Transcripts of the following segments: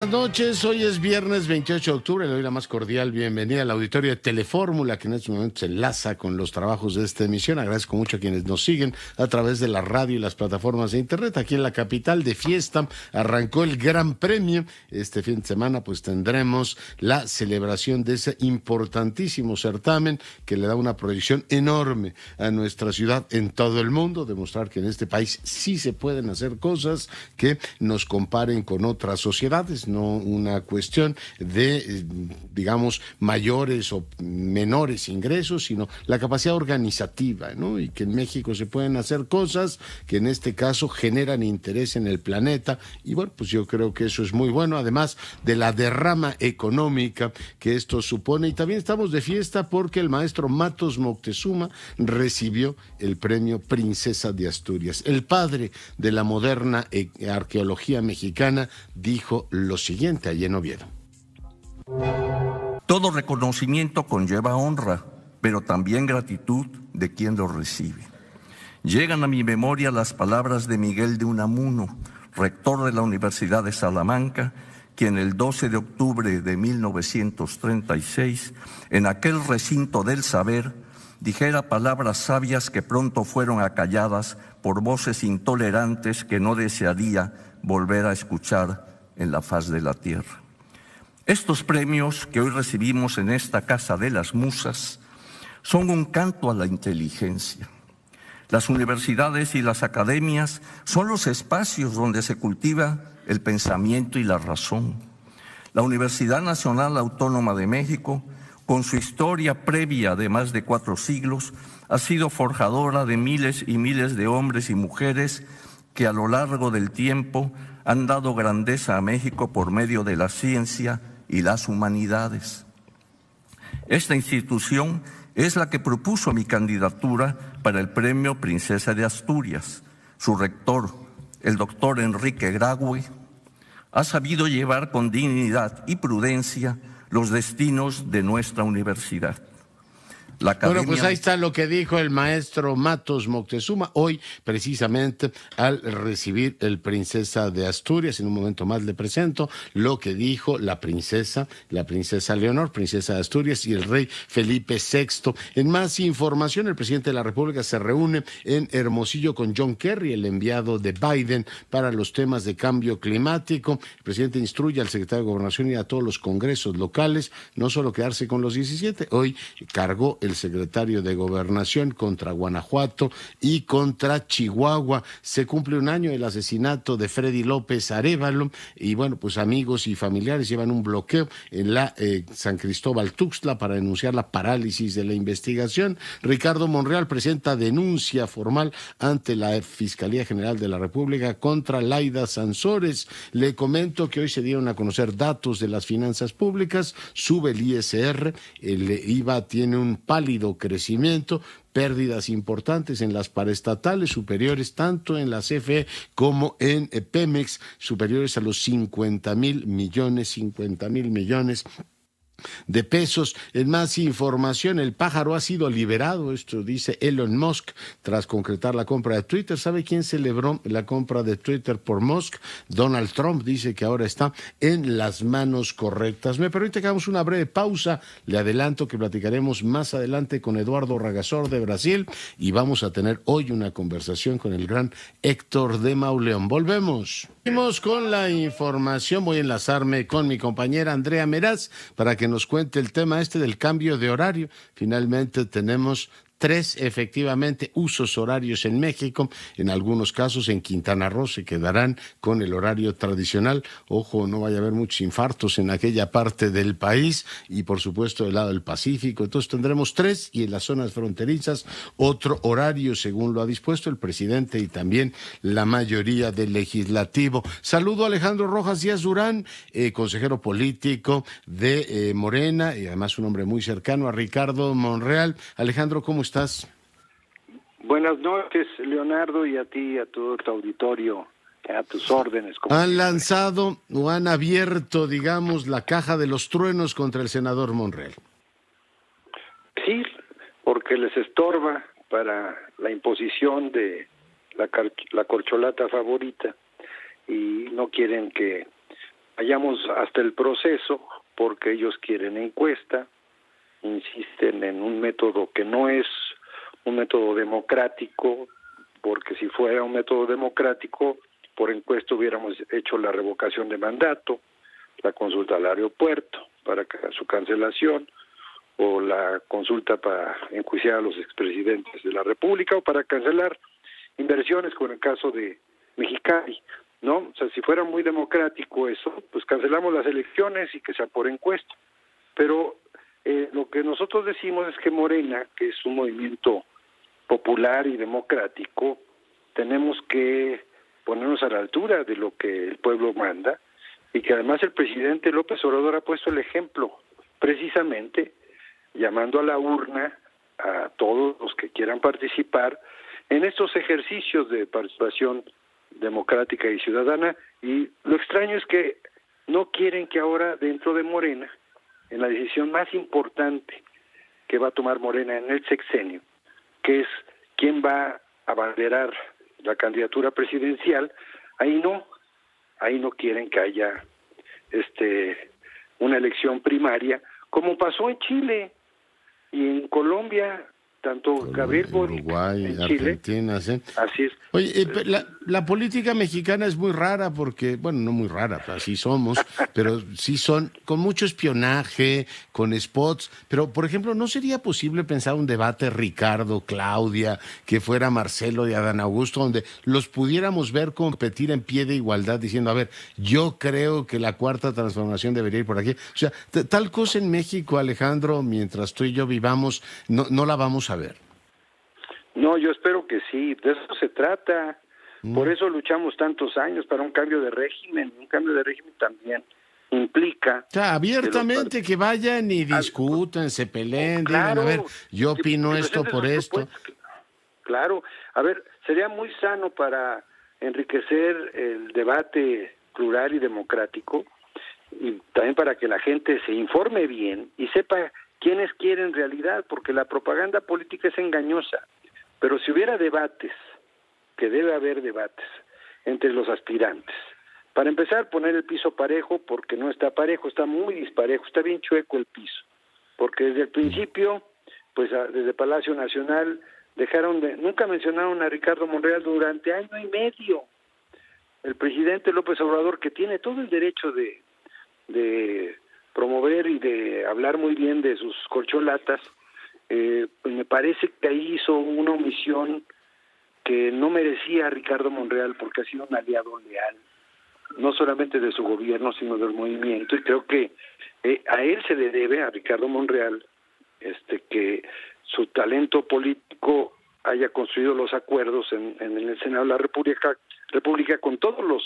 Buenas noches, hoy es viernes 28 de octubre, le doy la más cordial bienvenida al auditorio de Telefórmula, que en este momento se enlaza con los trabajos de esta emisión. Agradezco mucho a quienes nos siguen a través de la radio y las plataformas de internet. Aquí en la capital de fiesta arrancó el Gran Premio. Este fin de semana pues tendremos la celebración de ese importantísimo certamen que le da una proyección enorme a nuestra ciudad en todo el mundo, demostrar que en este país sí se pueden hacer cosas que nos comparen con otras sociedades. No una cuestión de, digamos, mayores o menores ingresos, sino la capacidad organizativa, ¿no? Y que en México se pueden hacer cosas que en este caso generan interés en el planeta. Y bueno, pues yo creo que eso es muy bueno, además de la derrama económica que esto supone. Y también estamos de fiesta porque el maestro Matos Moctezuma recibió el premio Princesa de Asturias. El padre de la moderna arqueología mexicana dijo lo siguiente allí en Oviedo. Todo reconocimiento conlleva honra, pero también gratitud de quien lo recibe. Llegan a mi memoria las palabras de Miguel de Unamuno, rector de la Universidad de Salamanca, quien el 12 de octubre de 1936, en aquel recinto del saber, dijera palabras sabias que pronto fueron acalladas por voces intolerantes que no desearía volver a escuchar en la faz de la tierra. Estos premios que hoy recibimos en esta Casa de las Musas son un canto a la inteligencia. Las universidades y las academias son los espacios donde se cultiva el pensamiento y la razón. La Universidad Nacional Autónoma de México, con su historia previa de más de 4 siglos, ha sido forjadora de miles y miles de hombres y mujeres que a lo largo del tiempo han dado grandeza a México por medio de la ciencia y las humanidades. Esta institución es la que propuso mi candidatura para el Premio Princesa de Asturias. Su rector, el doctor Enrique Graue, ha sabido llevar con dignidad y prudencia los destinos de nuestra universidad. Bueno, pues ahí está lo que dijo el maestro Matos Moctezuma hoy, precisamente al recibir el Princesa de Asturias. En un momento más le presento lo que dijo la princesa Leonor, princesa de Asturias, y el rey Felipe VI. En más información, el presidente de la República se reúne en Hermosillo con John Kerry, el enviado de Biden para los temas de cambio climático. El presidente instruye al secretario de Gobernación y a todos los congresos locales, no solo quedarse con los 17, hoy cargó el secretario de Gobernación contra Guanajuato y contra Chihuahua. Se cumple un año del asesinato de Freddy López Arévalo y bueno, pues amigos y familiares llevan un bloqueo en la San Cristóbal Tuxtla para denunciar la parálisis de la investigación. Ricardo Monreal presenta denuncia formal ante la Fiscalía General de la República contra Laida Sansores. Le comento que hoy se dieron a conocer datos de las finanzas públicas, sube el ISR, el IVA tiene un pálido crecimiento, pérdidas importantes en las paraestatales superiores tanto en la CFE como en Pemex, superiores a los 50,000 millones de pesos. En más información, el pájaro ha sido liberado, esto dice Elon Musk, tras concretar la compra de Twitter. ¿Sabe quién celebró la compra de Twitter por Musk? Donald Trump. Dice que ahora está en las manos correctas. Me permite que hagamos una breve pausa. Le adelanto que platicaremos más adelante con Eduardo Ragazor de Brasil y vamos a tener hoy una conversación con el gran Héctor de Mauleón. Volvemos. Seguimos con la información. Voy a enlazarme con mi compañera Andrea Meraz para que nos cuente el tema del cambio de horario. Finalmente tenemos 3 efectivamente usos horarios en México. En algunos casos en Quintana Roo se quedarán con el horario tradicional. Ojo, no vaya a haber muchos infartos en aquella parte del país y por supuesto del lado del Pacífico. Entonces tendremos 3 y en las zonas fronterizas otro horario según lo ha dispuesto el presidente y también la mayoría del legislativo. Saludo a Alejandro Rojas Díaz Durán, consejero político de Morena y además un hombre muy cercano a Ricardo Monreal. Alejandro, ¿cómo estás? Buenas noches, Leonardo, y a ti, a todo tu auditorio, a tus órdenes. Han lanzado o han abierto, digamos, la caja de los truenos contra el senador Monreal. Sí, porque les estorba para la imposición de la corcholata favorita y no quieren que vayamos hasta el proceso, porque ellos quieren encuesta, insisten en un método que no es un método democrático, porque si fuera un método democrático, por encuesta hubiéramos hecho la revocación de mandato, la consulta al aeropuerto para su cancelación, o la consulta para enjuiciar a los expresidentes de la República, o para cancelar inversiones, como en el caso de Mexicali, ¿no? O sea, si fuera muy democrático eso, pues cancelamos las elecciones y que sea por encuesta. Pero lo que nosotros decimos es que Morena, que es un movimiento popular y democrático, tenemos que ponernos a la altura de lo que el pueblo manda, y que además el presidente López Obrador ha puesto el ejemplo, precisamente llamando a la urna a todos los que quieran participar en estos ejercicios de participación democrática y ciudadana. Y lo extraño es que no quieren que ahora dentro de Morena, en la decisión más importante que va a tomar Morena en el sexenio, que es quién va a abanderar la candidatura presidencial, ahí no quieren que haya una elección primaria, como pasó en Chile y en Colombia, tanto Gabriel Boric, Uruguay, en Chile, Argentina, ¿sí? Así es. Oye, la política mexicana es muy rara porque, bueno, no muy rara, así somos, pero sí son con mucho espionaje, con spots, pero, por ejemplo, ¿no sería posible pensar un debate Ricardo, Claudia, que fuera Marcelo y Adán Augusto, donde los pudiéramos ver competir en pie de igualdad, diciendo, a ver, yo creo que la cuarta transformación debería ir por aquí? O sea, tal cosa en México, Alejandro, mientras tú y yo vivamos, no la vamos a ver. No, yo espero que sí, de eso se trata. Por eso luchamos tantos años para un cambio de régimen. Un cambio de régimen también implica... O sea, abiertamente que vayan y discutan, se peleen, claro, digan, a ver, yo opino esto por esto. Claro, a ver, sería muy sano para enriquecer el debate plural y democrático, y también para que la gente se informe bien y sepa quiénes quieren en realidad, porque la propaganda política es engañosa. Pero si hubiera debates, que debe haber debates entre los aspirantes, para empezar poner el piso parejo, porque no está parejo, está muy disparejo, está bien chueco el piso, porque desde el principio, pues desde Palacio Nacional, nunca mencionaron a Ricardo Monreal durante año y medio. El presidente López Obrador, que tiene todo el derecho de promover y de hablar muy bien de sus corcholatas, pues me parece que ahí hizo una omisión que no merecía a Ricardo Monreal, porque ha sido un aliado leal, no solamente de su gobierno, sino del movimiento, y creo que a él se le debe, a Ricardo Monreal, que su talento político haya construido los acuerdos en el Senado de la República con todos los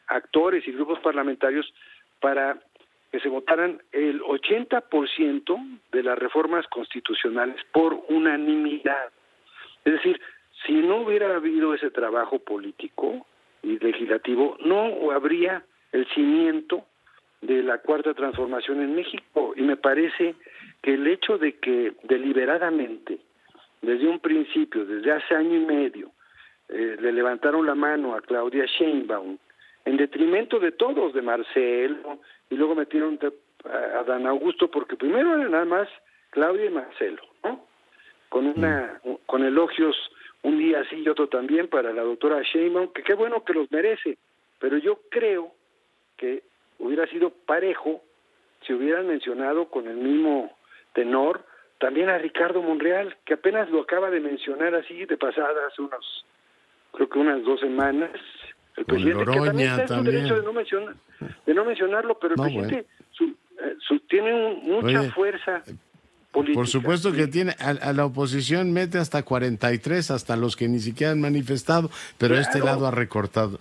actores y grupos parlamentarios para que se votaran el 80% de las reformas constitucionales por unanimidad. Es decir, si no hubiera habido ese trabajo político y legislativo, no habría el cimiento de la cuarta transformación en México. Y me parece que el hecho de que deliberadamente, desde un principio, desde hace año y medio, le levantaron la mano a Claudia Sheinbaum, en detrimento de todos, de Marcelo, y luego metieron a Adán Augusto, porque primero eran nada más Claudia y Marcelo, ¿no? Con elogios un día sí y otro también para la doctora Sheinbaum, que qué bueno que los merece, pero yo creo que hubiera sido parejo si hubieran mencionado con el mismo tenor también a Ricardo Monreal, que apenas lo acaba de mencionar así de pasada hace creo que unas 2 semanas, el presidente, Loroña, que también está en su derecho de no mencionarlo, pero el presidente tiene mucha fuerza política. Por supuesto que tiene, a la oposición mete hasta 43, hasta los que ni siquiera han manifestado, pero claro, este lado ha recortado,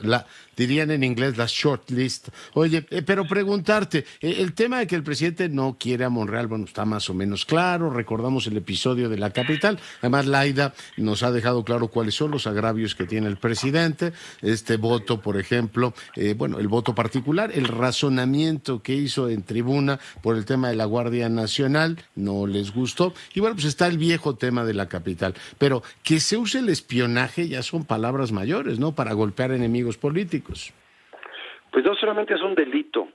dirían en inglés la short list. Oye, pero preguntarte, el tema de que el presidente no quiere a Monreal, bueno, está más o menos claro, recordamos el episodio de la capital, además Laida nos ha dejado claro cuáles son los agravios que tiene el presidente, este voto, por ejemplo, bueno, el voto particular, el razonamiento que hizo en tribuna por el tema de la Guardia Nacional, no les gustó, y bueno, pues está el viejo tema de la capital, pero que se use el espionaje ya son palabras mayores, ¿no?, para golpear enemigos políticos. Pues no solamente es un delito,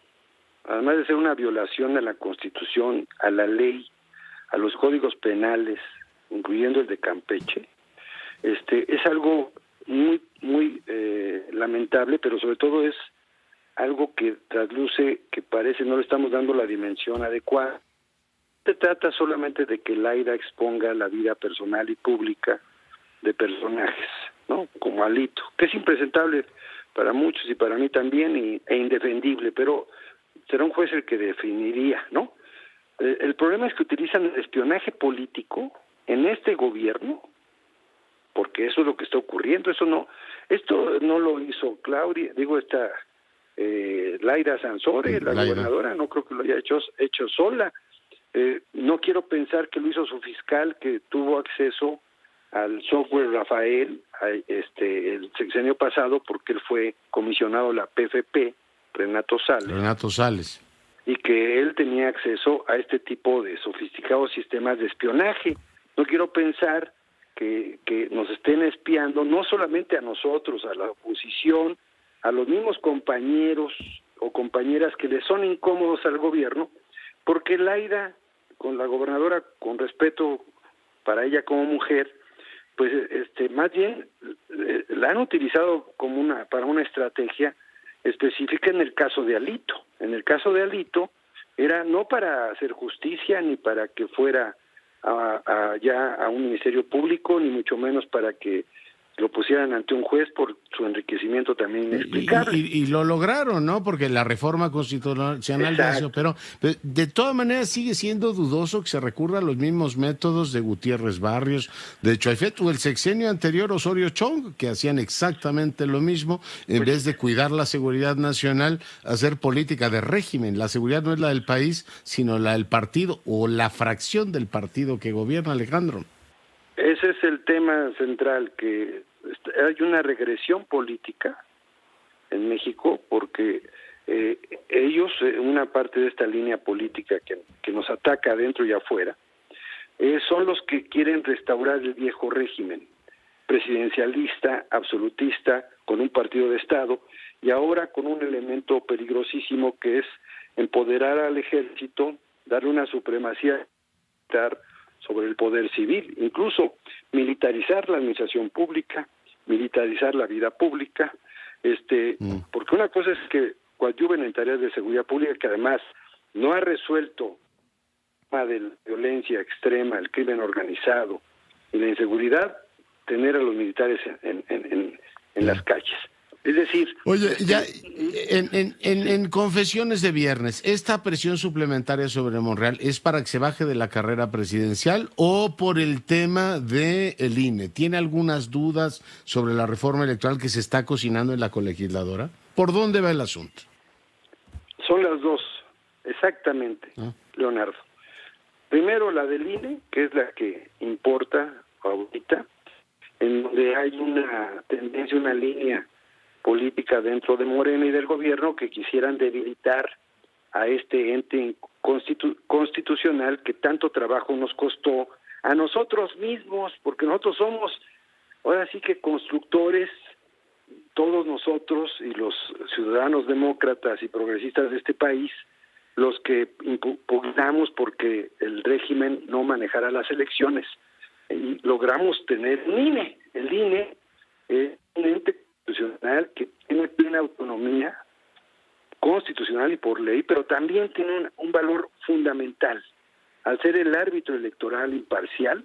además de ser una violación a la Constitución, a la ley, a los códigos penales, incluyendo el de Campeche, es algo muy, muy lamentable, pero sobre todo es algo que trasluce que parece no le estamos dando la dimensión adecuada. Se trata solamente de que Laida exponga la vida personal y pública de personajes, ¿no? Como Alito, que es impresentable para muchos y para mí también e indefendible, pero será un juez el que definiría, ¿no? El problema es que utilizan el espionaje político en este gobierno, porque eso es lo que está ocurriendo. Esto no lo hizo Claudia, Laida Sansores, la gobernadora, no creo que lo haya hecho sola. No quiero pensar que lo hizo su fiscal, que tuvo acceso al software Rafael el sexenio pasado, porque él fue comisionado a la PFP, Renato Sales, y que él tenía acceso a este tipo de sofisticados sistemas de espionaje. No quiero pensar que nos estén espiando, no solamente a nosotros, a la oposición, a los mismos compañeros o compañeras que le son incómodos al gobierno, porque Laida, con la gobernadora, con respeto para ella como mujer, pues más bien la han utilizado para una estrategia específica en el caso de Alito. En el caso de Alito era no para hacer justicia ni para que fuera ya a un ministerio público, ni mucho menos para que lo pusieran ante un juez por su enriquecimiento también inexplicable. Y lo lograron, ¿no? Porque la reforma constitucional hizo, pero de todas maneras sigue siendo dudoso que se recurra a los mismos métodos de Gutiérrez Barrios, de Choifet, o el sexenio anterior Osorio Chong, que hacían exactamente lo mismo, en vez de cuidar la seguridad nacional, hacer política de régimen. La seguridad no es la del país, sino la del partido o la fracción del partido que gobierna, Alejandro. Ese es el tema central, que hay una regresión política en México porque ellos, una parte de esta línea política que nos ataca adentro y afuera, son los que quieren restaurar el viejo régimen presidencialista, absolutista, con un partido de Estado, y ahora con un elemento peligrosísimo que es empoderar al ejército, darle una supremacía militar sobre el poder civil, incluso militarizar la administración pública, militarizar la vida pública, porque una cosa es que coadyuven en tareas de seguridad pública, que además no ha resuelto el tema de la violencia extrema, el crimen organizado y la inseguridad, tener a los militares en las calles. Es decir... Oye, ya en confesiones de viernes, ¿esta presión suplementaria sobre Monreal es para que se baje de la carrera presidencial o por el tema del INE? ¿Tiene algunas dudas sobre la reforma electoral que se está cocinando en la colegisladora? ¿Por dónde va el asunto? Son las dos, exactamente, Leonardo. Primero la del INE, que es la que importa ahorita, en donde hay una tendencia, una línea política dentro de Morena y del gobierno que quisieran debilitar a este ente constitucional que tanto trabajo nos costó a nosotros mismos, porque nosotros somos ahora sí que constructores, todos nosotros y los ciudadanos demócratas y progresistas de este país, los que impugnamos porque el régimen no manejara las elecciones y logramos tener un INE. El INE es un ente constitucional que tiene plena autonomía constitucional y por ley, pero también tiene un valor fundamental. Al ser el árbitro electoral imparcial,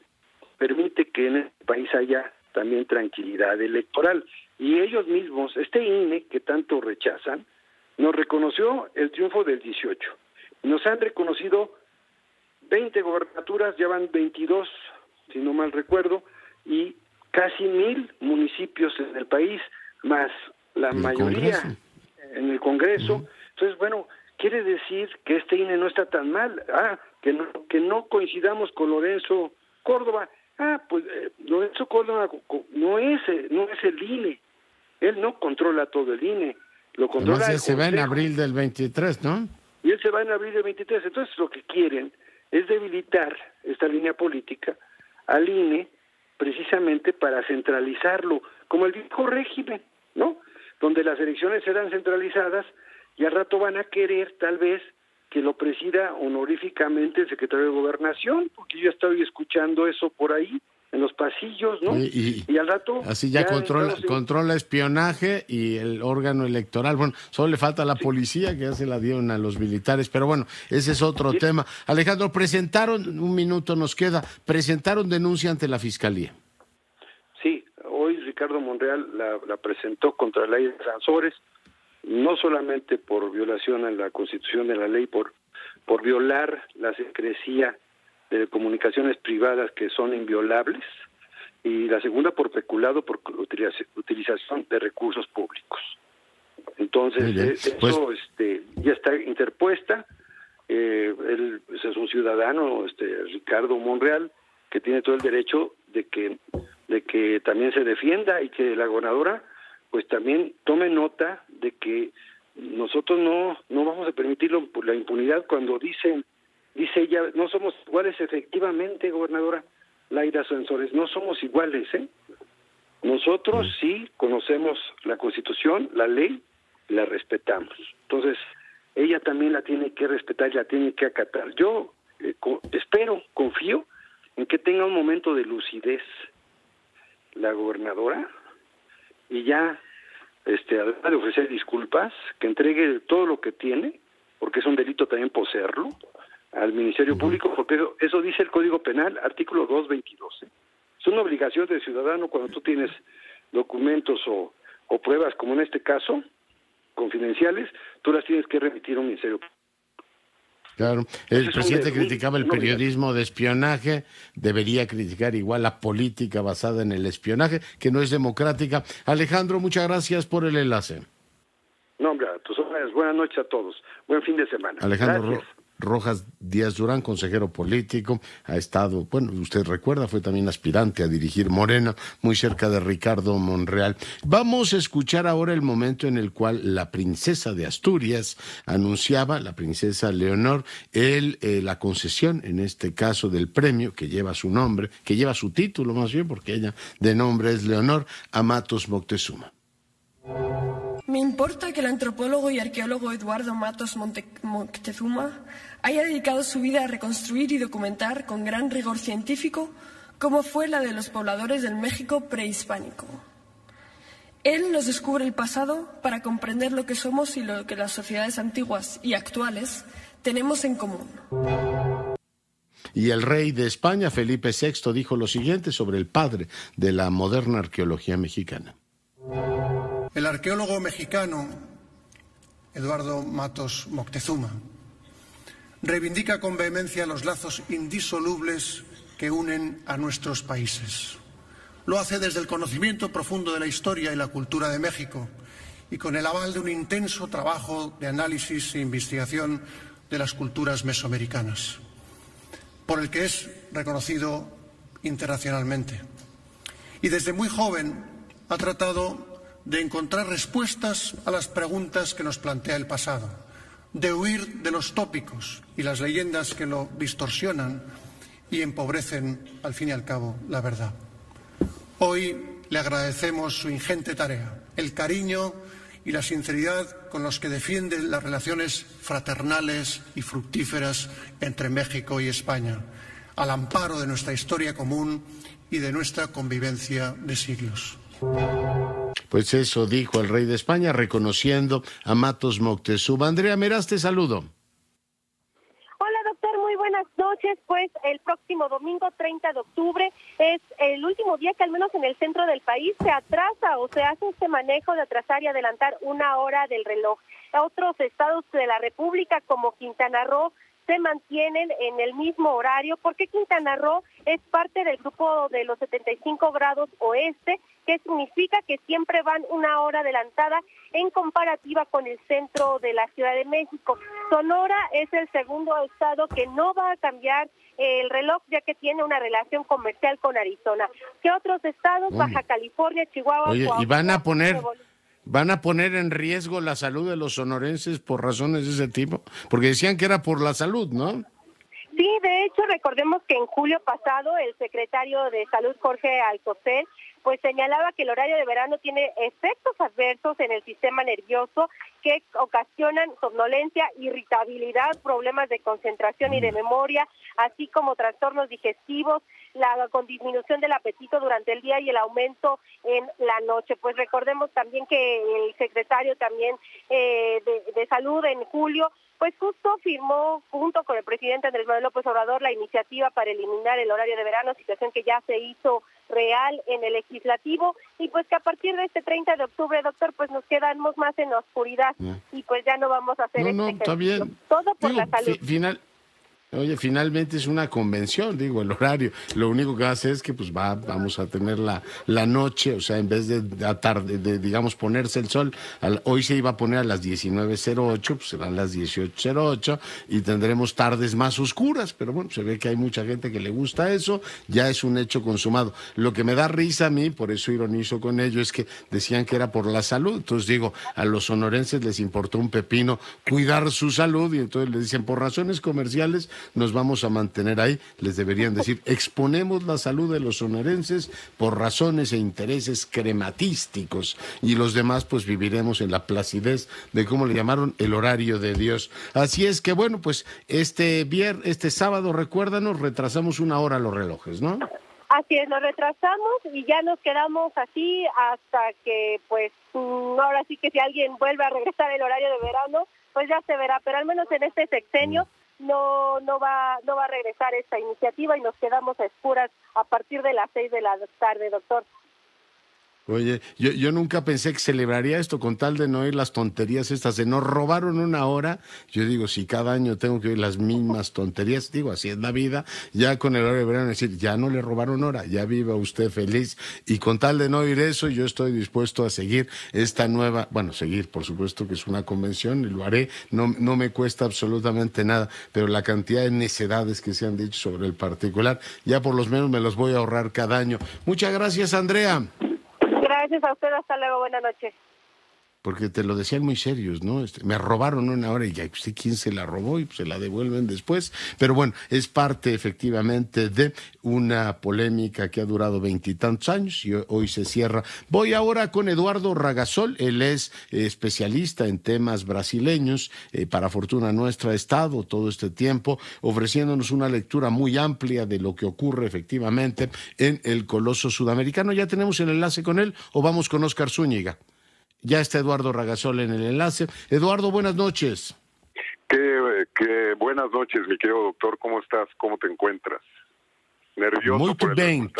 permite que en el país haya también tranquilidad electoral. Y ellos mismos, este INE que tanto rechazan, nos reconoció el triunfo del 18. Nos han reconocido 20 gobernaturas, ya van 22, si no mal recuerdo, y casi 1,000 municipios en el país, más la mayoría en el Congreso. Entonces, bueno, quiere decir que este INE no está tan mal. Que no coincidamos con Lorenzo Córdoba. Pues Lorenzo Córdoba no es el INE. Él no controla todo el INE. Lo controla el Consejo. Se va en abril del 23, ¿no? Y él se va en abril del 23. Entonces, lo que quieren es debilitar esta línea política al INE precisamente para centralizarlo, como el viejo régimen, ¿no? Donde las elecciones serán centralizadas y al rato van a querer, tal vez, que lo presida honoríficamente el secretario de Gobernación, porque yo estoy escuchando eso por ahí, en los pasillos, ¿no? Y al rato... Así ya controla espionaje y el órgano electoral. Bueno, solo le falta a la policía, que ya se la dieron a los militares, pero bueno, ese es otro tema. Alejandro, un minuto nos queda, presentaron denuncia ante la Fiscalía. Sí, hoy Ricardo Monreal la presentó contra Laida Sansores, no solamente por violación a la Constitución de la ley, por violar la secrecía de comunicaciones privadas que son inviolables, y la segunda por peculado por utilización de recursos públicos. Entonces, eso ya está interpuesta. Él es un ciudadano, Ricardo Monreal, que tiene todo el derecho de que también se defienda, y que la gobernadora pues también tome nota de que nosotros no vamos a permitirlo por la impunidad. Cuando dice ella, no somos iguales, efectivamente, gobernadora Laida Sansores, no somos iguales, ¿eh? Nosotros sí conocemos la Constitución, la ley, y la respetamos. Entonces, ella también la tiene que respetar y la tiene que acatar. Yo confío en que tenga un momento de lucidez la gobernadora, y ya, además de ofrecer disculpas, que entregue todo lo que tiene, porque es un delito también poseerlo, al Ministerio Público, porque eso dice el Código Penal, artículo 222. Es una obligación del ciudadano cuando tú tienes documentos o pruebas, como en este caso, confidenciales, tú las tienes que remitir a un Ministerio Público. Claro, el presidente criticaba el periodismo de espionaje, debería criticar igual la política basada en el espionaje, que no es democrática. Alejandro, muchas gracias por el enlace. No, hombre, a tus órdenes. Buenas noches a todos. Buen fin de semana. Alejandro Rojas Díaz Durán, consejero político, ha estado, bueno, usted recuerda, fue también aspirante a dirigir Morena, muy cerca de Ricardo Monreal. Vamos a escuchar ahora el momento en el cual la princesa de Asturias anunciaba, la princesa Leonor, la concesión, en este caso, del premio que lleva su nombre, que lleva su título más bien, porque ella de nombre es Leonor, a Matos Moctezuma. Me importa que el antropólogo y arqueólogo Eduardo Matos Moctezuma haya dedicado su vida a reconstruir y documentar con gran rigor científico cómo fue la de los pobladores del México prehispánico. Él nos descubre el pasado para comprender lo que somos y lo que las sociedades antiguas y actuales tenemos en común. Y el rey de España, Felipe VI, dijo lo siguiente sobre el padre de la moderna arqueología mexicana. El arqueólogo mexicano Eduardo Matos Moctezuma reivindica con vehemencia los lazos indisolubles que unen a nuestros países. Lo hace desde el conocimiento profundo de la historia y la cultura de México y con el aval de un intenso trabajo de análisis e investigación de las culturas mesoamericanas, por el que es reconocido internacionalmente. Y desde muy joven ha tratado de encontrar respuestas a las preguntas que nos plantea el pasado, de huir de los tópicos y las leyendas que lo distorsionan y empobrecen, al fin y al cabo, la verdad. Hoy le agradecemos su ingente tarea, el cariño y la sinceridad con los que defiende las relaciones fraternales y fructíferas entre México y España, al amparo de nuestra historia común y de nuestra convivencia de siglos. Pues eso dijo el rey de España, reconociendo a Matos Moctezuma. Andrea Meraz, te saludo. Hola, doctor, muy buenas noches. Pues el próximo domingo 30 de octubre es el último día que al menos en el centro del país se atrasa o se hace este manejo de atrasar y adelantar una hora del reloj. Otros estados de la República como Quintana Roo se mantienen en el mismo horario, porque Quintana Roo es parte del grupo de los 75 grados oeste, que significa que siempre van una hora adelantada en comparativa con el centro de la Ciudad de México. Sonora es el segundo estado que no va a cambiar el reloj, ya que tiene una relación comercial con Arizona. ¿Qué otros estados? Baja California, Chihuahua, Coahuila, ¿y van a poner en riesgo la salud de los sonorenses por razones de ese tipo? Porque decían que era por la salud, ¿no? Sí, de hecho, recordemos que en julio pasado el secretario de Salud, Jorge Alcocer, pues señalaba que el horario de verano tiene efectos adversos en el sistema nervioso que ocasionan somnolencia, irritabilidad, problemas de concentración y de memoria, así como trastornos digestivos, con disminución del apetito durante el día y el aumento en la noche. Pues recordemos también que el secretario también de Salud en julio pues justo firmó junto con el presidente Andrés Manuel López Obrador la iniciativa para eliminar el horario de verano, situación que ya se hizo real en el legislativo, y pues que a partir de este 30 de octubre, doctor, pues nos quedamos más en la oscuridad y pues ya no vamos a hacer está bien. Todo por la salud. Finalmente es una convención, el horario. Lo único que hace es que pues vamos a tener la noche, o sea, en vez de digamos, ponerse el sol, hoy se iba a poner a las 19:08, pues serán las 18:08 y tendremos tardes más oscuras, pero bueno, se ve que hay mucha gente que le gusta eso, ya es un hecho consumado. Lo que me da risa a mí, por eso ironizo con ello, es que decían que era por la salud. Entonces digo, a los sonorenses les importó un pepino cuidar su salud y entonces les dicen, por razones comerciales nos vamos a mantener ahí. Les deberían decir, exponemos la salud de los sonorenses por razones e intereses crematísticos y los demás pues viviremos en la placidez de, ¿cómo le llamaron?, el horario de Dios. Así es que bueno, pues este sábado, recuérdanos, retrasamos 1 hora los relojes, ¿no? Así es, nos retrasamos y ya nos quedamos así hasta que pues ahora sí que si alguien vuelve a regresar el horario de verano, pues ya se verá, pero al menos en este sexenio no va a regresar esta iniciativa y nos quedamos a oscuras a partir de las 6 de la tarde, doctor. Oye, yo nunca pensé que celebraría esto con tal de no oír las tonterías estas de nos robaron 1 hora. Yo digo, si cada año tengo que oír las mismas tonterías, así es la vida, ya con el horario de verano decir, ya no le robaron hora, ya viva usted feliz. Y con tal de no oír eso, yo estoy dispuesto a seguir esta nueva, seguir, por supuesto que es una convención y lo haré, no me cuesta absolutamente nada, pero la cantidad de necedades que se han dicho sobre el particular, ya por lo menos me los voy a ahorrar cada año. Muchas gracias, Andrea. Gracias a usted, hasta luego, buenas noches. Porque te lo decían muy serios, ¿no? Me robaron 1 hora y ya usted quién se la robó y pues se la devuelven después. Pero bueno, es parte efectivamente de una polémica que ha durado 20 y tantos años y hoy se cierra. Voy ahora con Eduardo Ragasol, él es especialista en temas brasileños, para fortuna nuestra ha estado todo este tiempo ofreciéndonos una lectura muy amplia de lo que ocurre efectivamente en el coloso sudamericano. ¿Ya tenemos el enlace con él o vamos con Óscar Zúñiga? Ya está Eduardo Ragasol en el enlace. Eduardo, buenas noches. Qué buenas noches, mi querido doctor. ¿Cómo estás? ¿Cómo te encuentras? ¿Nervioso? Muito bem.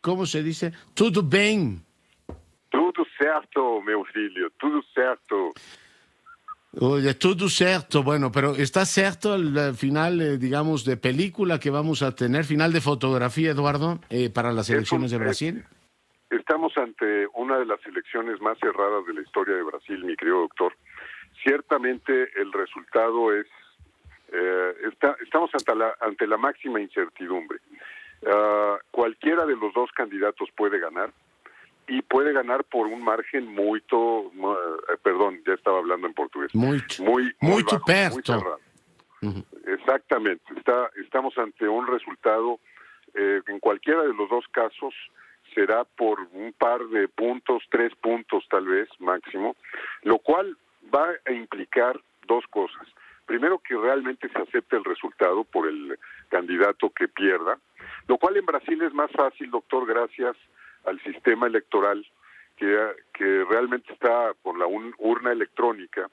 ¿Cómo se dice? Tudo bem. Tudo certo, meu filho. Tudo certo. Oye, todo certo. Bueno, pero ¿está certo el final, digamos, de película que vamos a tener? Final de fotografía, Eduardo, para las elecciones de Brasil. Estamos ante una de las elecciones más cerradas de la historia de Brasil, mi querido doctor. Ciertamente el resultado es, estamos ante la máxima incertidumbre. Cualquiera de los dos candidatos puede ganar y puede ganar por un margen ya estaba hablando en portugués. Muy bajo, perto. Muy cerrado. Exactamente. Estamos ante un resultado, en cualquiera de los dos casos, será por un par de puntos, 3 puntos tal vez máximo, lo cual va a implicar 2 cosas. Primero, que realmente se acepte el resultado por el candidato que pierda, lo cual en Brasil es más fácil, doctor, gracias al sistema electoral que realmente está por la urna electrónica,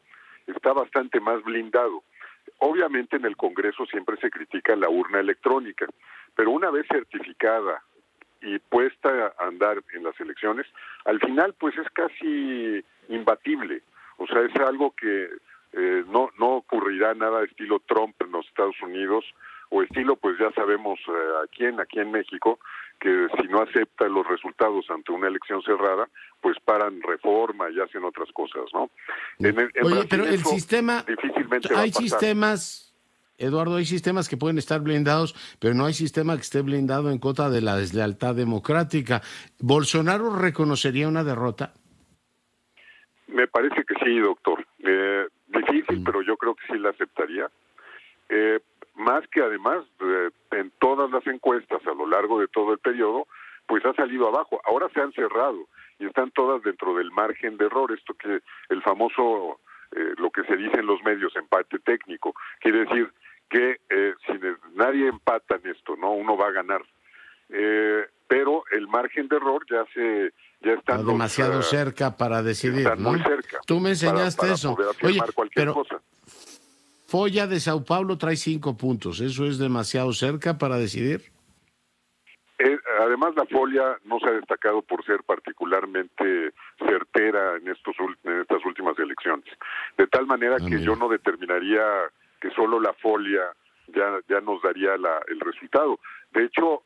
está bastante más blindado. Obviamente en el Congreso siempre se critica la urna electrónica, pero una vez certificada y puesta a andar en las elecciones, al final pues es casi imbatible. O sea, es algo que no ocurrirá nada estilo Trump en los Estados Unidos, o estilo, pues ya sabemos aquí en México, que si no acepta los resultados ante una elección cerrada, pues paran reforma y hacen otras cosas, ¿no? Oye, pero el sistema, difícilmente hay sistemas... Eduardo, hay sistemas que pueden estar blindados, pero no hay sistema que esté blindado en contra de la deslealtad democrática. ¿Bolsonaro reconocería una derrota? Me parece que sí, doctor. Difícil, pero yo creo que sí la aceptaría. Más que además, en todas las encuestas a lo largo de todo el periodo, pues ha salido abajo. Ahora se han cerrado y están todas dentro del margen de error, esto que el famoso, lo que se dice en los medios, empate técnico, quiere decir que si nadie empata en esto, no, uno va a ganar. Pero el margen de error ya está demasiado cerca para decidir, están ¿no? muy cerca. Tú me enseñaste para eso. Poder afirmar cualquier cosa. Folla de Sao Paulo trae 5 puntos. ¿Eso es demasiado cerca para decidir? Además, la Folia no se ha destacado por ser particularmente certera en estas últimas elecciones. De tal manera que yo no determinaría que solo la Folia ya nos daría el resultado. De hecho,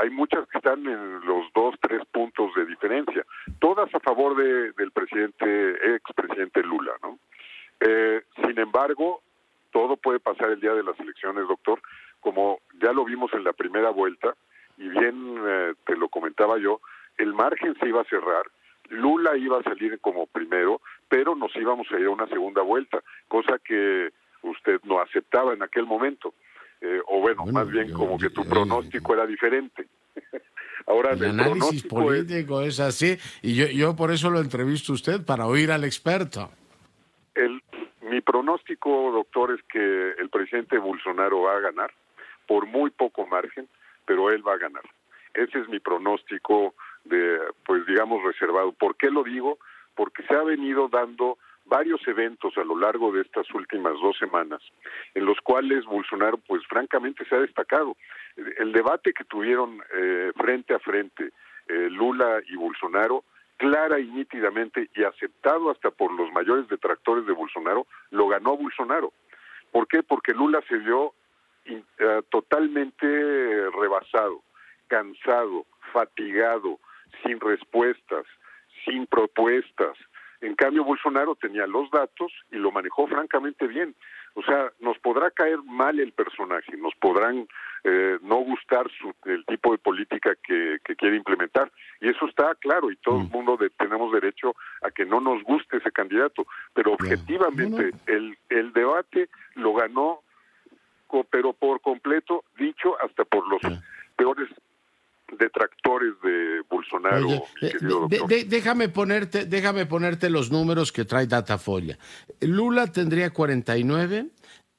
hay muchas que están en los 2-3 puntos de diferencia, todas a favor del expresidente Lula, ¿no? Sin embargo, todo puede pasar el día de las elecciones, doctor, como ya lo vimos en la primera vuelta, y bien te lo comentaba yo, el margen se iba a cerrar, Lula iba a salir como primero, pero nos íbamos a ir a una segunda vuelta, cosa que usted no aceptaba en aquel momento. O bueno, más bien como que tu pronóstico era diferente. Ahora el análisis político es así, y yo por eso lo entrevisto a usted, para oír al experto. Mi pronóstico, doctor, es que el presidente Bolsonaro va a ganar por muy poco margen, pero él va a ganar. Ese es mi pronóstico pues digamos reservado. ¿Por qué lo digo? Porque se ha venido dando varios eventos a lo largo de estas últimas 2 semanas, en los cuales Bolsonaro, pues francamente, se ha destacado. El debate que tuvieron frente a frente Lula y Bolsonaro, clara y nítidamente, y aceptado hasta por los mayores detractores de Bolsonaro, lo ganó Bolsonaro. ¿Por qué? Porque Lula se vio totalmente rebasado, cansado, fatigado, sin respuestas, sin propuestas. En cambio, Bolsonaro tenía los datos y lo manejó francamente bien. O sea, nos podrá caer mal el personaje, nos podrán no gustar el tipo de política que quiere implementar, y eso está claro, y todo el mundo tenemos derecho a que no nos guste ese candidato, pero objetivamente el debate lo ganó, pero por completo, dicho hasta por los peores detractores de Bolsonaro. Oye, déjame ponerte los números que trae Datafolia. Lula tendría 49,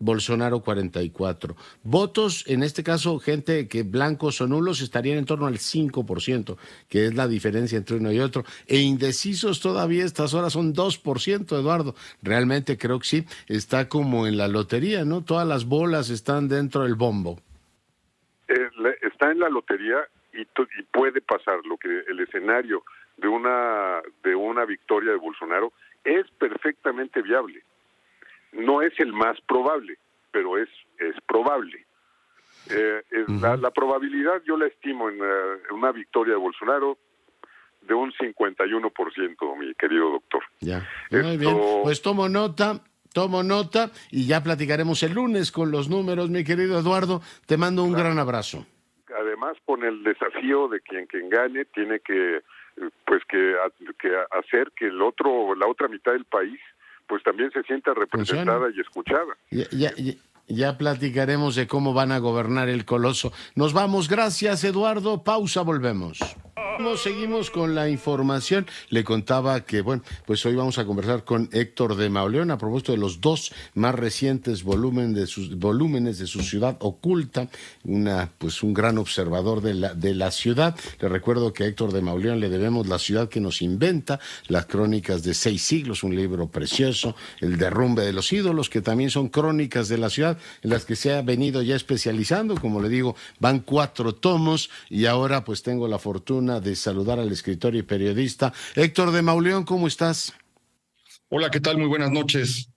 Bolsonaro 44. Votos, en este caso, gente que blancos o nulos estarían en torno al 5%, que es la diferencia entre uno y otro. E indecisos todavía estas horas son 2%, Eduardo. Realmente creo que sí, está como en la lotería, ¿no? Todas las bolas están dentro del bombo. Está en la lotería y puede pasar lo que el escenario de una victoria de Bolsonaro es perfectamente viable. No es el más probable, pero es probable. La probabilidad yo la estimo en una victoria de Bolsonaro de un 51%, mi querido doctor. Ya, muy bien. Pues tomo nota y ya platicaremos el lunes con los números, mi querido Eduardo. Te mando un gran abrazo. Además, con el desafío de quien gane, tiene que hacer que la otra mitad del país pues también se sienta representada y escuchada. Ya platicaremos de cómo van a gobernar el coloso. Nos vamos, gracias Eduardo, pausa, volvemos. Seguimos con la información. Le contaba que, bueno, pues hoy vamos a conversar con Héctor de Mauleón a propósito de los 2 más recientes volúmenes de su ciudad oculta, un gran observador de la ciudad. Le recuerdo que a Héctor de Mauleón le debemos La ciudad que nos inventa, las crónicas de 6 siglos, un libro precioso, El derrumbe de los ídolos, que también son crónicas de la ciudad, en las que se ha venido ya especializando. Como le digo, van 4 tomos y ahora pues tengo la fortuna de saludar al escritor y periodista Héctor de Mauleón. ¿Cómo estás? Hola, ¿qué tal? Muy buenas noches.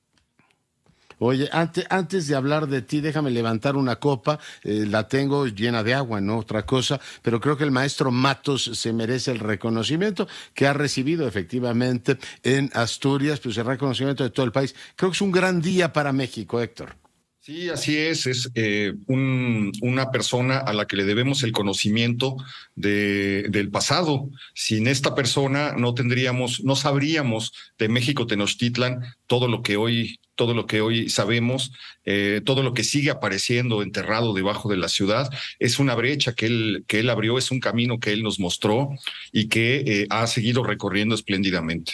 Oye, antes de hablar de ti, déjame levantar una copa, la tengo llena de agua, no otra cosa, pero creo que el maestro Matos se merece el reconocimiento que ha recibido efectivamente en Asturias, pues el reconocimiento de todo el país. Creo que es un gran día para México, Héctor. Sí, así es una persona a la que le debemos el conocimiento del pasado. Sin esta persona no sabríamos de México Tenochtitlan todo lo que hoy sabemos, todo lo que sigue apareciendo enterrado debajo de la ciudad. Es una brecha que él abrió, es un camino que él nos mostró y que ha seguido recorriendo espléndidamente.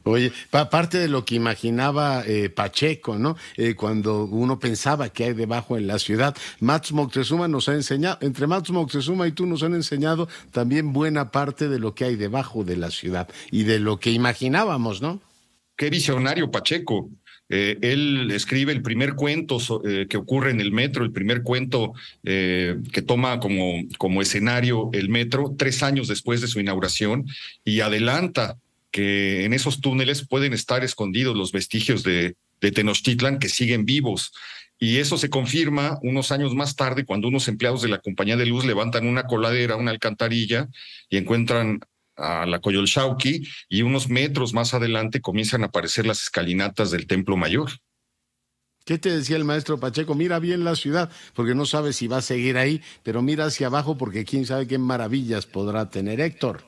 Oye, parte de lo que imaginaba Pacheco, ¿no? Cuando uno pensaba que hay debajo en la ciudad, Matos Moctezuma nos ha enseñado, entre Matos Moctezuma y tú nos han enseñado también buena parte de lo que hay debajo de la ciudad y de lo que imaginábamos, ¿no? Qué visionario Pacheco. Él escribe el primer cuento que ocurre en el metro, el primer cuento que toma como escenario el metro 3 años después de su inauguración y adelanta que en esos túneles pueden estar escondidos los vestigios de Tenochtitlan que siguen vivos. Y eso se confirma unos años más tarde cuando unos empleados de la Compañía de Luz levantan una coladera, una alcantarilla y encuentran a la Coyolxauhqui y unos metros más adelante comienzan a aparecer las escalinatas del Templo Mayor. ¿Qué te decía el maestro Pacheco? Mira bien la ciudad, porque no sabes si va a seguir ahí, pero mira hacia abajo porque quién sabe qué maravillas podrá tener Héctor.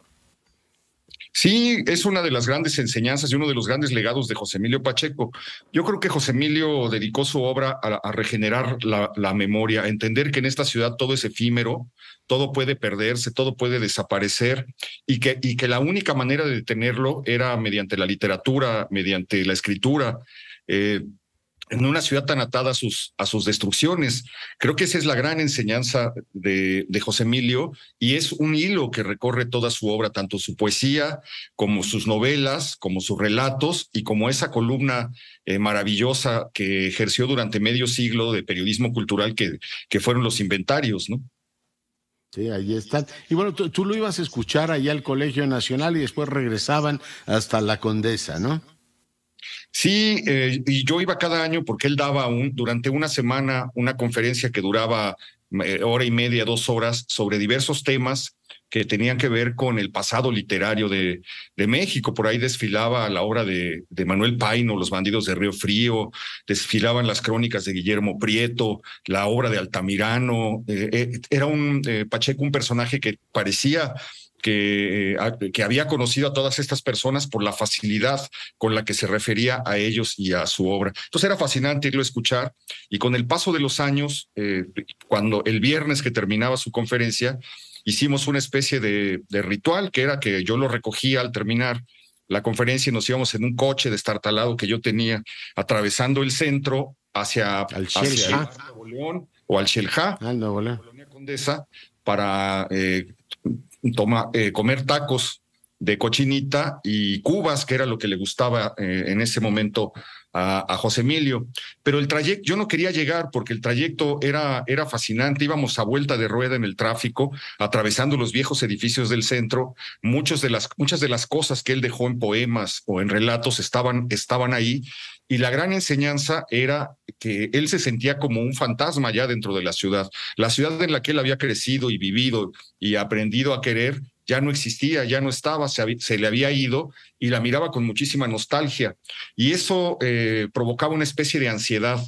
Sí, es una de las grandes enseñanzas y uno de los grandes legados de José Emilio Pacheco. Yo creo que José Emilio dedicó su obra a regenerar la memoria, a entender que en esta ciudad todo es efímero, todo puede perderse, todo puede desaparecer y que la única manera de detenerlo era mediante la literatura, mediante la escritura. En una ciudad tan atada a sus destrucciones. Creo que esa es la gran enseñanza de José Emilio y es un hilo que recorre toda su obra, tanto su poesía como sus novelas, como sus relatos y como esa columna maravillosa que ejerció durante medio siglo de periodismo cultural que fueron los inventarios, ¿no? Sí, ahí están. Y bueno, tú lo ibas a escuchar allá al Colegio Nacional y después regresaban hasta la Condesa, ¿no? Sí, y yo iba cada año porque él daba durante una semana una conferencia que duraba hora y media, 2 horas, sobre diversos temas que tenían que ver con el pasado literario de México. Por ahí desfilaba la obra de Manuel Paino, Los bandidos de Río Frío, desfilaban las crónicas de Guillermo Prieto, la obra de Altamirano. Era Pacheco, un personaje que parecía que había conocido a todas estas personas por la facilidad con la que se refería a ellos y a su obra. Entonces era fascinante irlo a escuchar y con el paso de los años, cuando el viernes que terminaba su conferencia, hicimos una especie de ritual que era que yo lo recogía al terminar la conferencia y nos íbamos en un coche destartalado que yo tenía atravesando el centro hacia Nuevo León o al Xel-Há, Nuevo León, Colonia Condesa, para comer tacos de cochinita y cubas, que era lo que le gustaba en ese momento a José Emilio. Pero el trayecto, yo no quería llegar porque el trayecto era fascinante. Íbamos a vuelta de rueda en el tráfico, atravesando los viejos edificios del centro. Muchas de las cosas que él dejó en poemas o en relatos estaban ahí. Y la gran enseñanza era que él se sentía como un fantasma ya dentro de la ciudad en la que él había crecido y vivido y aprendido a querer. Ya no existía, ya no estaba, se le había ido y la miraba con muchísima nostalgia. Y eso provocaba una especie de ansiedad,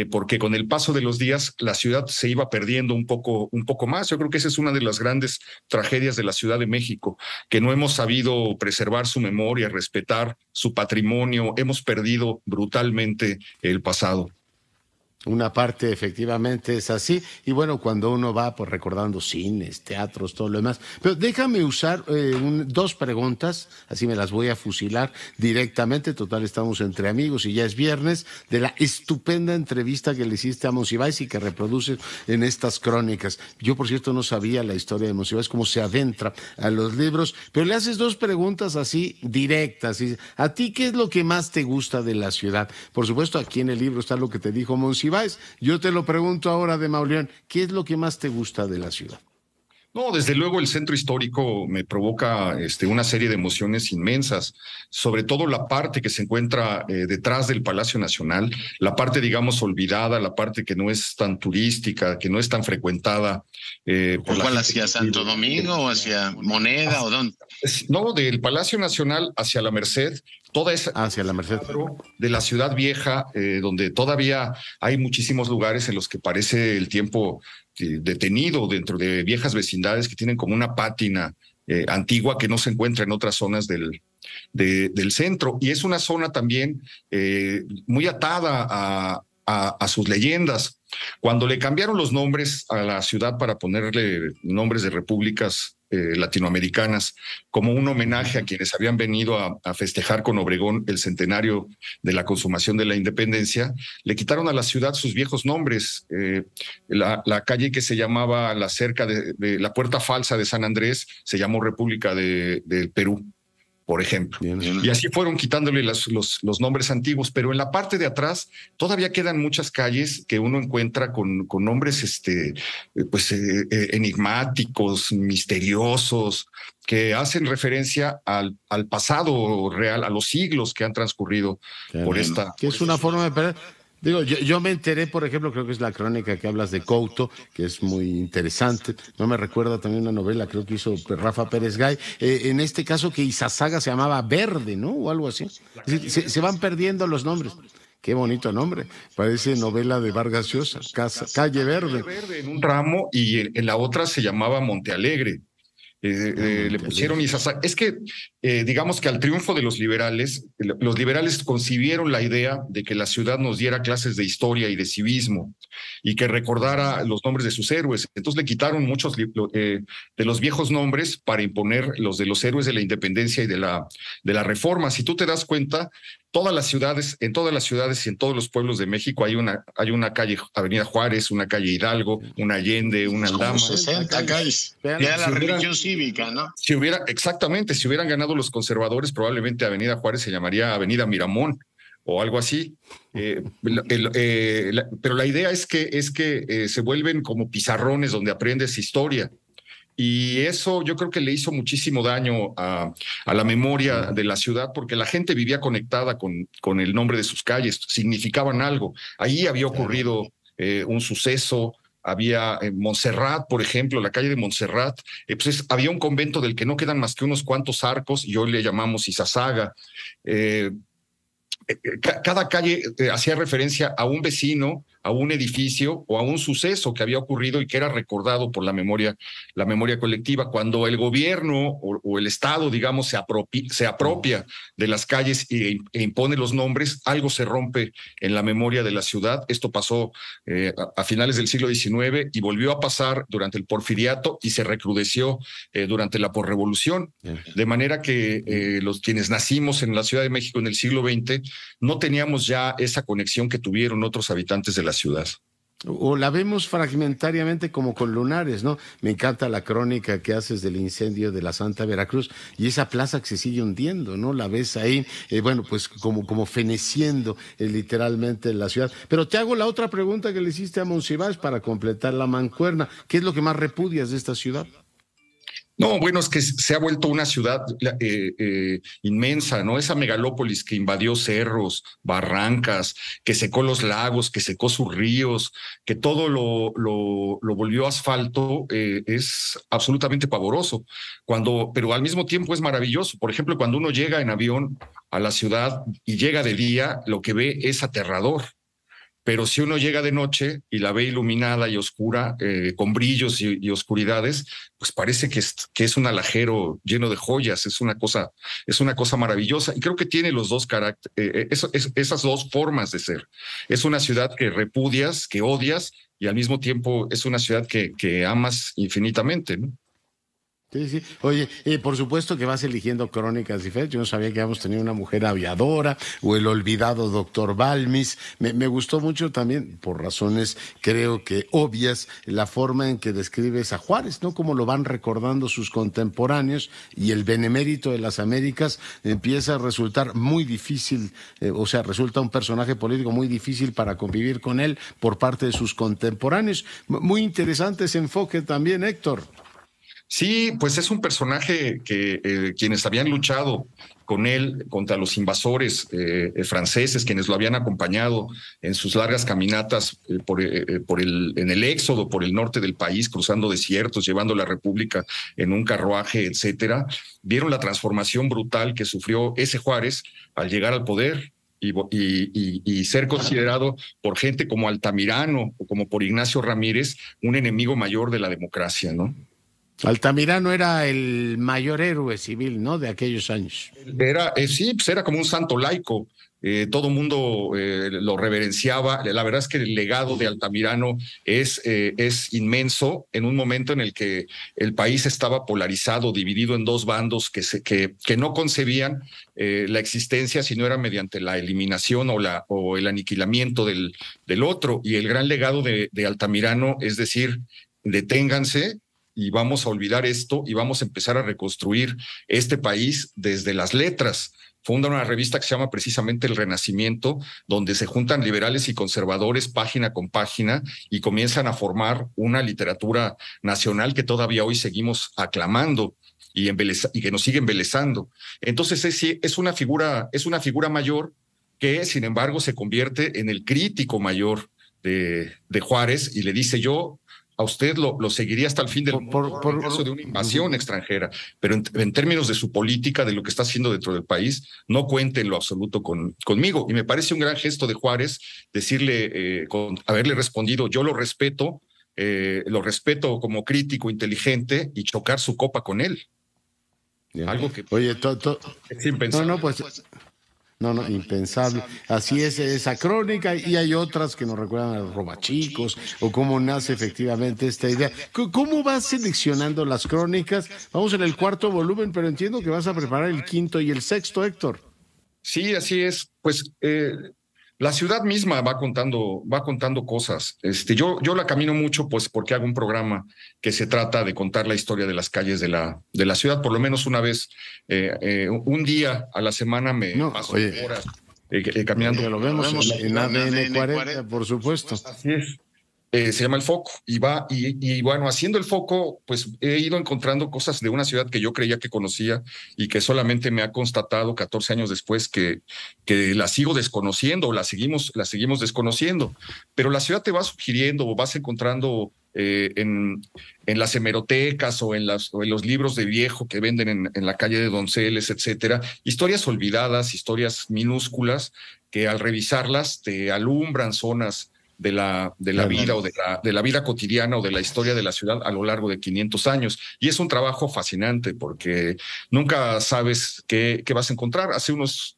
porque con el paso de los días la ciudad se iba perdiendo un poco más. Yo creo que esa es una de las grandes tragedias de la Ciudad de México, que no hemos sabido preservar su memoria, respetar su patrimonio, hemos perdido brutalmente el pasado. Una parte efectivamente es así, y bueno, cuando uno va pues recordando cines, teatros, todo lo demás. Pero déjame usar 2 preguntas, así me las voy a fusilar directamente, total estamos entre amigos y ya es viernes, de la estupenda entrevista que le hiciste a Monsiváis y que reproduces en estas crónicas. Yo, por cierto, no sabía la historia de Monsiváis, cómo se adentra a los libros, pero le haces 2 preguntas así directas. ¿A ti qué es lo que más te gusta de la ciudad? Por supuesto, aquí en el libro está lo que te dijo Monsiváis. Yo te lo pregunto ahora de Mauleón, ¿qué es lo que más te gusta de la ciudad? No, desde luego el centro histórico me provoca una serie de emociones inmensas, sobre todo la parte que se encuentra detrás del Palacio Nacional, la parte, digamos, olvidada, la parte que no es tan turística, que no es tan frecuentada. ¿Por cuál, hacia Santo Domingo o hacia Moneda o dónde? No, del Palacio Nacional hacia la Merced, toda esa hacia la Merced de la ciudad vieja, donde todavía hay muchísimos lugares en los que parece el tiempo detenido dentro de viejas vecindades que tienen como una pátina antigua que no se encuentra en otras zonas del centro. Y es una zona también muy atada a sus leyendas. Cuando le cambiaron los nombres a la ciudad para ponerle nombres de repúblicas latinoamericanas, como un homenaje a quienes habían venido a festejar con Obregón el centenario de la consumación de la independencia, le quitaron a la ciudad sus viejos nombres. La calle que se llamaba la cerca de la Puerta Falsa de San Andrés se llamó República del Perú, por ejemplo. Bien. Y así fueron quitándole los nombres antiguos, pero en la parte de atrás todavía quedan muchas calles que uno encuentra con nombres enigmáticos, misteriosos, que hacen referencia al pasado real, a los siglos que han transcurrido por esta... Que es una forma de perder. Digo, yo me enteré, por ejemplo, creo que es la crónica que hablas de Couto, que es muy interesante. No me recuerda también una novela, creo que hizo Rafa Pérez Gay. En este caso que Izazaga se llamaba Verde, ¿no? O algo así. Se van perdiendo los nombres. Qué bonito nombre. Parece novela de Vargas Llosa. Calle Verde. En un tramo y en la otra se llamaba Monte Alegre. Le pusieron Izazaga. Es que, digamos que al triunfo de los liberales concibieron la idea de que la ciudad nos diera clases de historia y de civismo y que recordara los nombres de sus héroes. Entonces le quitaron muchos de los viejos nombres para imponer los de los héroes de la independencia y de la reforma. Si tú te das cuenta, en todas las ciudades y en todos los pueblos de México hay una calle, Avenida Juárez, una calle Hidalgo, una Allende, una Aldama. 60 calles. Era la religión cívica, ¿no? Si hubieran ganado los conservadores, probablemente Avenida Juárez se llamaría Avenida Miramón o algo así. Pero la idea es que se vuelven como pizarrones donde aprendes historia. Y eso yo creo que le hizo muchísimo daño a la memoria de la ciudad, porque la gente vivía conectada con el nombre de sus calles, significaban algo. Ahí había ocurrido un suceso. Había en Montserrat, por ejemplo, la calle de Montserrat, había un convento del que no quedan más que unos cuantos arcos, y hoy le llamamos Izazaga. Cada calle hacía referencia a un vecino, a un edificio o a un suceso que había ocurrido y que era recordado por la memoria colectiva. Cuando el gobierno o el Estado, digamos, se apropia de las calles e impone los nombres, algo se rompe en la memoria de la ciudad. Esto pasó a finales del siglo XIX y volvió a pasar durante el Porfiriato y se recrudeció durante la posrevolución. De manera que quienes nacimos en la Ciudad de México en el siglo XX no teníamos ya esa conexión que tuvieron otros habitantes de la ciudad. O la vemos fragmentariamente como con lunares, ¿no? Me encanta la crónica que haces del incendio de la Santa Veracruz y esa plaza que se sigue hundiendo, ¿no? La ves ahí, pues como feneciendo literalmente la ciudad. Pero te hago la otra pregunta que le hiciste a Monsiváis para completar la mancuerna. ¿Qué es lo que más repudias de esta ciudad? No, bueno, es que se ha vuelto una ciudad inmensa, ¿no? Esa megalópolis que invadió cerros, barrancas, que secó los lagos, que secó sus ríos, que todo lo volvió asfalto, es absolutamente pavoroso. Pero al mismo tiempo es maravilloso. Por ejemplo, cuando uno llega en avión a la ciudad y llega de día, lo que ve es aterrador. Pero si uno llega de noche y la ve iluminada y oscura, con brillos y oscuridades, pues parece que es un alajero lleno de joyas, es una cosa maravillosa. Y creo que tiene los dos esas dos formas de ser. Es una ciudad que repudias, que odias, y al mismo tiempo es una ciudad que amas infinitamente, ¿no? Sí. Oye, por supuesto que vas eligiendo crónicas diferentes. Yo no sabía que habíamos tenido una mujer aviadora o el olvidado doctor Balmis. Me gustó mucho también, por razones creo que obvias, la forma en que describes a Juárez, ¿no? Cómo lo van recordando sus contemporáneos y el benemérito de las Américas empieza a resultar muy difícil, resulta un personaje político muy difícil para convivir con él por parte de sus contemporáneos. Muy interesante ese enfoque también, Héctor. Sí, pues es un personaje que quienes habían luchado con él contra los invasores franceses, quienes lo habían acompañado en sus largas caminatas en el éxodo por el norte del país, cruzando desiertos, llevando la República en un carruaje, etcétera, vieron la transformación brutal que sufrió ese Juárez al llegar al poder. Y ser considerado por gente como Altamirano o como por Ignacio Ramírez un enemigo mayor de la democracia, ¿no? Altamirano era el mayor héroe civil, ¿no?, de aquellos años. Sí, pues era como un santo laico. Todo mundo lo reverenciaba. La verdad es que el legado de Altamirano es inmenso en un momento en el que el país estaba polarizado, dividido en dos bandos que no concebían la existencia si no era mediante la eliminación o el aniquilamiento del otro. Y el gran legado de Altamirano es decir, deténganse y vamos a olvidar esto y vamos a empezar a reconstruir este país desde las letras. Funda una revista que se llama precisamente El Renacimiento, donde se juntan liberales y conservadores página con página y comienzan a formar una literatura nacional que todavía hoy seguimos aclamando y que nos sigue embelezando. Entonces es una figura mayor que, sin embargo, se convierte en el crítico mayor de Juárez y le dice: yo a usted lo seguiría hasta el fin del mundo en caso de una invasión extranjera, pero en términos de su política, de lo que está haciendo dentro del país, no cuente en lo absoluto conmigo. Y me parece un gran gesto de Juárez decirle, haberle respondido: yo lo respeto como crítico inteligente, y chocar su copa con él. Yeah. Algo que oye, es impensable. No, pues no, impensable. Así es esa crónica, y hay otras que nos recuerdan a los Robachicos o cómo nace efectivamente esta idea. ¿Cómo vas seleccionando las crónicas? Vamos en el 4º volumen, pero entiendo que vas a preparar el 5º y el 6º, Héctor. Sí, así es. Pues la ciudad misma va contando cosas. Yo la camino mucho, pues, porque hago un programa que se trata de contar la historia de las calles de la ciudad, por lo menos una vez, un día a la semana paso horas caminando. Lo vemos en ADN 40, por supuesto. Así es. Se llama El Foco, y bueno, haciendo El Foco, pues he ido encontrando cosas de una ciudad que yo creía que conocía y que solamente me ha constatado 14 años después que la sigo desconociendo, o la seguimos desconociendo. Pero la ciudad te va sugiriendo, o vas encontrando en las hemerotecas o en los libros de viejo que venden en la calle de Donceles, etcétera, historias olvidadas, historias minúsculas que al revisarlas te alumbran zonas de la vida o de la vida cotidiana o de la historia de la ciudad a lo largo de 500 años. Y es un trabajo fascinante porque nunca sabes qué vas a encontrar. Hace unos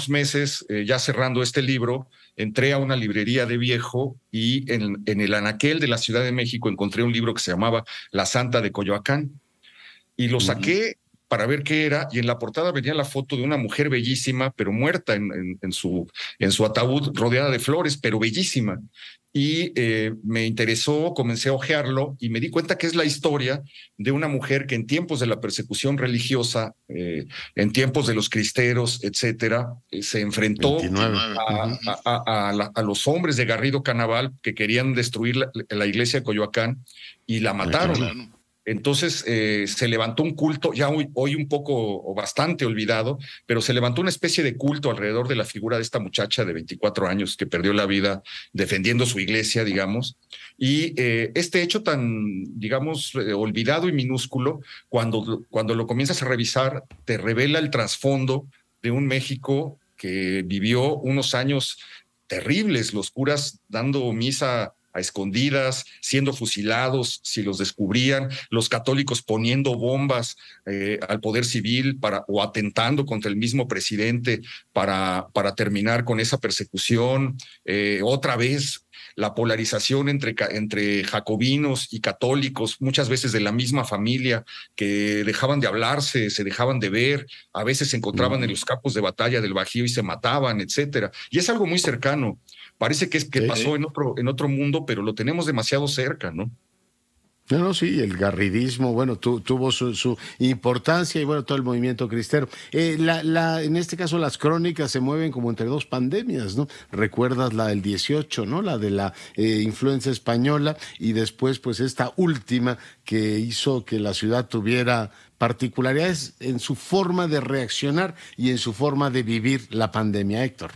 meses, ya cerrando este libro, entré a una librería de viejo y en el anaquel de la Ciudad de México encontré un libro que se llamaba La Santa de Coyoacán, y lo saqué para ver qué era, y en la portada venía la foto de una mujer bellísima, pero muerta en su ataúd, rodeada de flores, pero bellísima. Y me interesó, comencé a hojearlo y me di cuenta que es la historia de una mujer que en tiempos de la persecución religiosa, en tiempos de los cristeros, etcétera, se enfrentó a los hombres de Garrido Canaval que querían destruir la iglesia de Coyoacán, y la mataron. Entonces se levantó un culto, ya hoy un poco o bastante olvidado, pero se levantó una especie de culto alrededor de la figura de esta muchacha de 24 años que perdió la vida defendiendo su iglesia, digamos. Y este hecho tan, digamos, olvidado y minúsculo, cuando lo comienzas a revisar, te revela el trasfondo de un México que vivió unos años terribles, los curas dando misa a escondidas, siendo fusilados si los descubrían, los católicos poniendo bombas al poder civil o atentando contra el mismo presidente para terminar con esa persecución. Otra vez la polarización entre jacobinos y católicos, muchas veces de la misma familia, que dejaban de hablarse, se dejaban de ver, a veces se encontraban en los campos de batalla del Bajío y se mataban, etcétera. Y es algo muy cercano. Parece que pasó en otro mundo, pero lo tenemos demasiado cerca, ¿no? No, sí, el garridismo, bueno, tuvo su importancia y bueno, todo el movimiento cristero. En este caso las crónicas se mueven como entre dos pandemias, ¿no? Recuerdas la del 18, ¿no? La de la influenza española y después pues esta última que hizo que la ciudad tuviera particularidades en su forma de reaccionar y en su forma de vivir la pandemia, Héctor.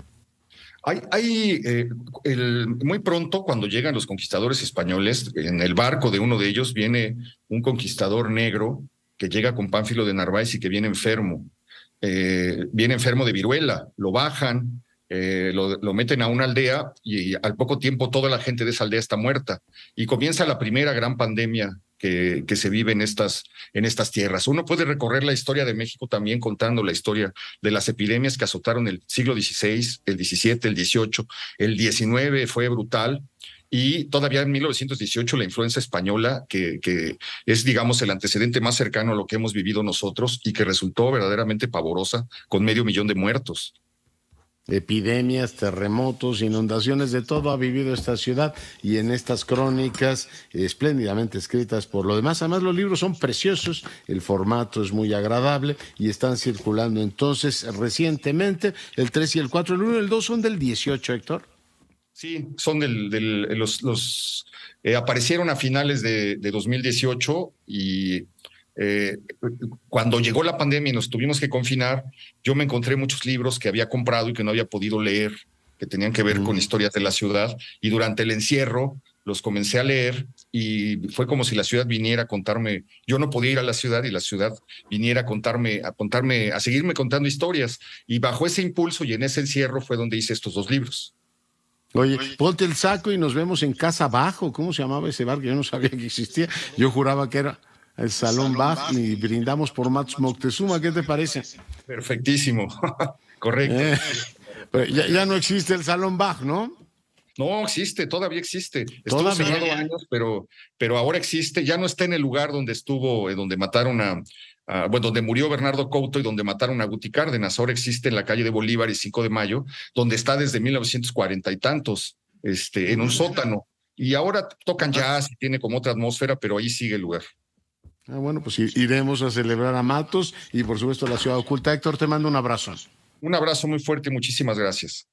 Muy pronto, cuando llegan los conquistadores españoles, en el barco de uno de ellos viene un conquistador negro que llega con Pánfilo de Narváez y que viene enfermo de viruela, lo bajan, lo meten a una aldea y al poco tiempo toda la gente de esa aldea está muerta y comienza la primera gran pandemia que se vive en estas tierras. Uno puede recorrer la historia de México también contando la historia de las epidemias que azotaron el siglo XVI, el XVII, el XVIII, el XIX fue brutal. Y todavía en 1918 la influenza española, que es, digamos, el antecedente más cercano a lo que hemos vivido nosotros y que resultó verdaderamente pavorosa, con 500,000 de muertos. Epidemias, terremotos, inundaciones, de todo ha vivido esta ciudad y en estas crónicas espléndidamente escritas por lo demás. Además, los libros son preciosos, el formato es muy agradable y están circulando entonces recientemente el 3 y el 4, el 1 y el 2 son del 18, Héctor. Sí, son aparecieron a finales de 2018 y cuando llegó la pandemia y nos tuvimos que confinar, yo me encontré muchos libros que había comprado y que no había podido leer, que tenían que ver con historias de la ciudad, y durante el encierro los comencé a leer y fue como si la ciudad viniera a contarme. Yo no podía ir a la ciudad y la ciudad viniera a seguirme contando historias, y bajo ese impulso y en ese encierro fue donde hice estos 2 libros. Oye, ponte el saco y nos vemos en Casa Abajo. ¿Cómo se llamaba ese bar? Que yo no sabía que existía. Yo juraba que era el Salón Bach y brindamos por Matos Moctezuma. ¿Qué te parece? Perfectísimo. Correcto. Pero ya no existe el Salón Bach, ¿no? No, existe, todavía existe. Estuvo cerrado años, pero ahora existe. Ya no está en el lugar donde estuvo, donde mataron donde murió Bernardo Couto y donde mataron a Guti Cárdenas. Ahora existe en la calle de Bolívar y 5 de Mayo, donde está desde 1940 y tantos, en un sótano. Y ahora tocan jazz y tiene como otra atmósfera, pero ahí sigue el lugar. Bueno, pues iremos a celebrar a Matos y por supuesto a la Ciudad Oculta. Héctor, te mando un abrazo. Un abrazo muy fuerte y muchísimas gracias.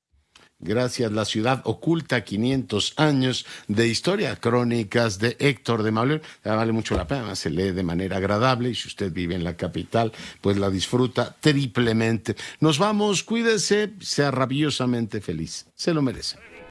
Gracias, La Ciudad Oculta, 500 años de historia, crónicas de Héctor de Mauleón. Vale mucho la pena, se lee de manera agradable y si usted vive en la capital, pues la disfruta triplemente. Nos vamos, cuídese, sea rabiosamente feliz, se lo merece.